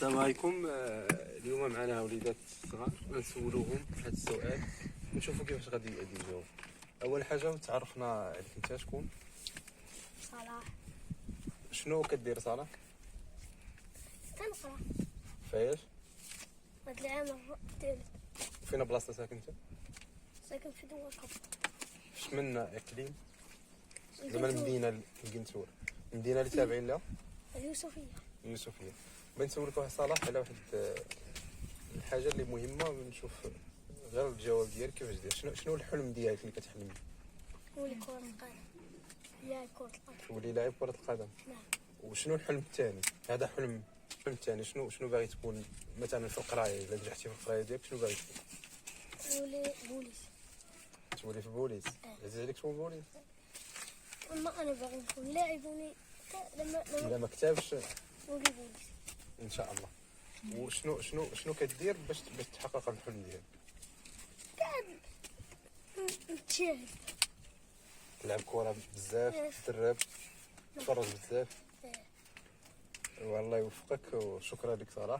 السلام عليكم. اليوم معنا وليدات صغار غنسولوهم هذا السؤال ونشوفوا كيفاش غادي يجاوبوا. اول حاجه تعرفنا عليك انت شكون؟ صلاح. شنو كدير صلاح؟ كنقرا فايش؟ هاد العام الثالث. فين بلاصتك ساكن انت؟ ساكن في دول قبل. شمن اقليم؟ زعما المدينه القنتور، المدينه اللي تابعين لها؟ اليوسفية. اليوسفيه. بغيت نسولك واحد صلاح على واحد الحاجه اللي مهمه، ونشوف غير الجواب ديالك كيفاش داير. شنو الحلم ديالك اللي كتحلم بيه؟ ولي كرة القدم. لاعب كرة القدم. تولي لاعب كره القدم. نعم. وشنو الحلم الثاني؟ هذا الحلم الثاني شنو باغي تكون مثلا في القرايه؟ الا نجحتي في القرايه ديالك شنو باغي تكون؟ ولي بوليس. تولي في بوليس. عزيز عليك تكون بوليس؟ اما انا باغي نكون لاعب لما الا ما كتبش ولي بوليس. ان شاء الله. وشنو كدير باش تحقق الحلم ديالك؟ قاعد نتشاهد. تلعب كره بزاف، تدرب، تفرج بزاف. والله يوفقك وشكرا لك صراحه.